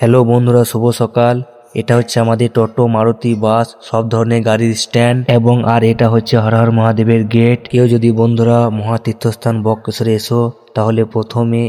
Hello বন্ধুরা, শুভ সকাল। এটা হচ্ছে আমাদের টোটো, মারুতি, বাস সব ধরনের গাড়ির স্ট্যান্ড এবং আর এটা হচ্ছে হর হর মহাদেবের গেট। কেউ যদি বন্ধুরা মহাতীর্থস্থান বক্রেশ্বরে এসো তাহলে প্রথমে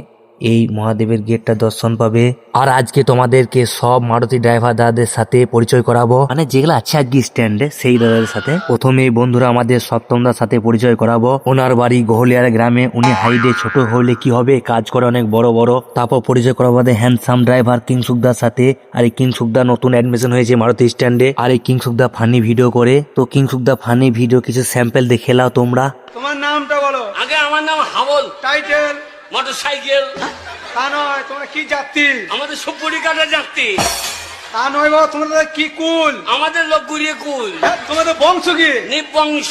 এই মহাদেবের গেটটা দর্শন পাবে। আর আজকে তোমাদেরকে সব মারুতি ড্রাইভার দাদাদের সাথে পরিচয় করাবো, মানে যেগুলো আছে আজকে স্ট্যান্ডে সেই দাদাদের সাথে। প্রথমে বন্ধুরা আমাদের সপ্তমদার সাথে পরিচয় করাবো। ওনার বাড়ি গোহলিয়ার গ্রামে। উনি হাইটে ছোট হলে কি হবে, কাজ করে অনেক বড় বড়। তারপর পরিচয় করাবো আমাদের হ্যান্ডসাম ড্রাইভার কিংসুকদার সাথে। আর এই কিংসুকদা নতুন অ্যাডমিশন হয়েছে মারুতি স্ট্যান্ডে। আর এই কিংসুকদা ফানি ভিডিও করে। তো কিংসুকদা ফানি ভিডিও কিছু স্যাম্পল দেখে নাও তোমরা। তোমার নামটা বলো। আগে আমার নাম হাবল। টাইটেল? মোটরসাইকেল। তা নয়, তোমরা কি যাত্রী? আমাদের সুপুরি কাটার যাত্রী। তা নয় বাবা, তোমাদের কি কুল? আমাদের লোক গুড়িয়ে কুল। তোমাদের বংশ কি? নিবংশ।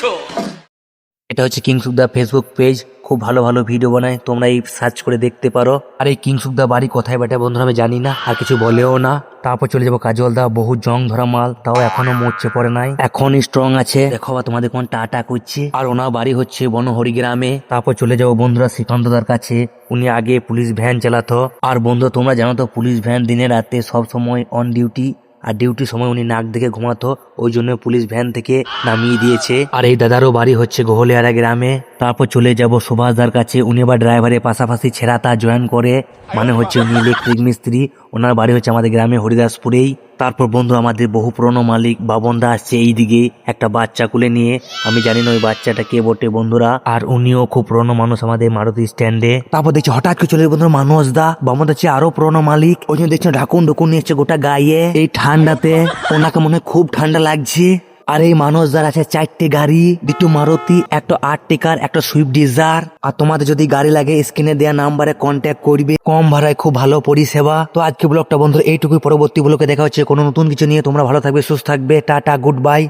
এটা হচ্ছে কিংসুকদা ফেসবুক পেজ, খুব ভালো ভালো ভিডিও বানায়, তোমরা এই সার্চ করে দেখতে পারো। আর এই কিংসুকদা বাড়ি কোথায় বেটা বন্ধুরা আমি জানি না, আর কিছু বলেও না। তারপর চলে যাবো কাজলদা, বহু জং ধরা মাল, তাও এখনো মরচে পড়ে নাই, এখন স্ট্রং আছে। দেখো বা তোমাদের কোন টাটা করছে। আর ওনার বাড়ি হচ্ছে বনহরি গ্রামে। তারপর চলে যাবো বন্ধুরা শ্রীকান্তদার কাছে। উনি আগে পুলিশ ভ্যান চালাতো। আর বন্ধু তোমরা জানো তো পুলিশ ভ্যান দিনে রাতে সব সময় অন ডিউটি, আর ডিউটির সময় উনি নাক দেখে ঘুমাতো, ওই জন্য পুলিশ ভ্যান থেকে নামিয়ে দিয়েছে। আর এই দাদারও বাড়ি হচ্ছে গোহলিয়ারা গ্রামে। তারপর চলে যাব সুভাষদার কাছে। উনি আবার ড্রাইভারের পাশাপাশি ছেড়াতা জয়েন করে, মানে হচ্ছে উনি ইলেকট্রিক মিস্ত্রি। ওনার বাড়ি হচ্ছে আমাদের গ্রামে হরিদাসপুরেই। তারপর বন্ধু আমাদের বহু পুরনো মালিক বাবনদা আসছে এইদিকে একটা বাচ্চা কুলে নিয়ে। আমি জানি না ওই বাচ্চাটা কে বটে বন্ধুরা। আর উনিও খুব পুরনো মানুষ আমাদের মারুতি স্ট্যান্ডে। তারপর দেখছি হঠাৎ করে চলে বন্ধুরা মানুষ দা। বাবনদা হচ্ছে আরো পুরনো মালিক, ওই জন্য দেখছি ঢাকুন ঢুকুন নিয়েছে গোটা গায়ে। এই ঠান্ডাতে ওনাকে মনে হয় খুব ঠান্ডা লাগছে। আর এই মানুষদার আছে 4টে গাড়ি, 2টো মারুতি, একটা আর্টিকার, একটা সুইফট ডিজায়ার। আর তোমাদের যদি গাড়ি লাগে স্ক্রিনে দেওয়া নাম্বারে কন্ট্যাক্ট করবে, কম ভাড়ায় খুব ভালো পরিষেবা। তো আজকে ব্লগটা বন্ধু এইটুকুই, পরবর্তী ব্লগে দেখা হচ্ছে কোনো নতুন কিছু নিয়ে। তোমরা ভালো থাকবে, সুস্থ থাকবে, টাটা, গুড বাই।